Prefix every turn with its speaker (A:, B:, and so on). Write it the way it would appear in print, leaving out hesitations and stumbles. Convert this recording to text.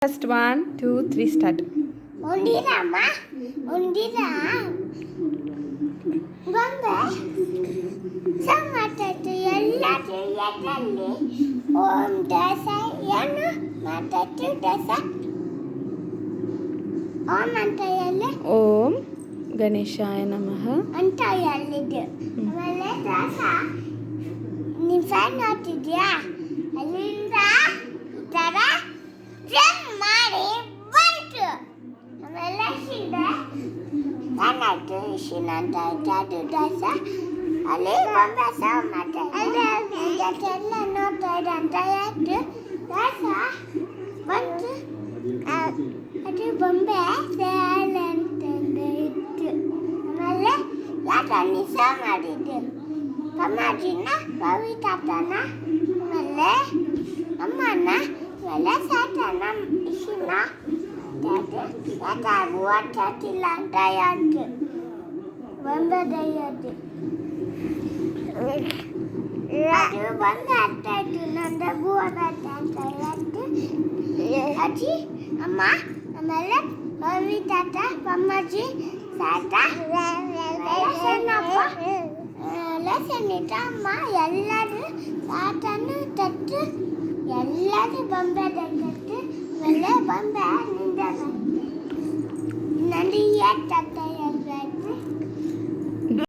A: First 1, 2, 3 start.
B: Undirama, undira. Bamba. Samatatu elladu yadalli. Om dasa yana matatu dasa. Om antayalli.
A: Om Ganeshaya Namaha.
B: Antayallidu. ಆಮೇಲೆ ದಾಸ ನೀವು fan ನೋಡ್ತಿದ್ಯಾ ಅಲ್ಲಿಂದ ಈ ಥರ jump ಮಾಡಿ ಬಂತು ಆಮೇಲೆ ಶಿಂದೆ ಫ್ಯಾನ್ ಆಯಿತು ಶಿನ ಅಂತ ಆಯ್ತು ದಾಸ ಅಲ್ಲಿ ಬೊಂಬೆ ಸಾವು ಮಾಡ್ತಾ ಎಲ್ಲ ನೋಡ್ತಾ ಇದೆ ಅಂತ ಆಯ್ತು ದಾಸ ಬಂತು ಅದು ಬೊಂಬೆ ಸೇಲೆ ಅಂತಂದು ಇತ್ತು ಆಮೇಲೆ ಯಾಕೆ ನಿಸ ಮಾಡಿದ್ದು ಕಮ್ಮಾಜಿನ ರವಿ ತಾತನ ಆಮೇಲೆ ಅಮ್ಮನ ಆಮೇಲೆ ಸಾತನ ಇಶಿನ ಯಾಕೆ ಓಡ್ತಿಲ್ಲ ಅಂತ ಯಾಕೆ ಬಂದದಯ್ಯದು ಅದು ಬಂದು ಆಗ್ತಾಯಿತ್ತು ನಂದು ಗೋವಾಗತ್ತ ಅಂತ ಯಾಕೆ ಅಜ್ಜಿ ಅಮ್ಮ ಆಮೇಲೆ ರವಿ ತಾತ ಅಮ್ಮಾಜಿ ತಾತ ಸಣ್ಣಪ್ಪ ಸಣ್ಣಿತ ಅಮ್ಮ ಎಲ್ಲರೂ ತಾತನು ತಟ್ಟು ಎಲ್ಲರೂ ಬೊಂಬೆ ತಟ್ಟು ಆಮೇಲೆ ಬೊಂಬೆ ನಿಂದ ನನಗೆ ತಟ್ಟ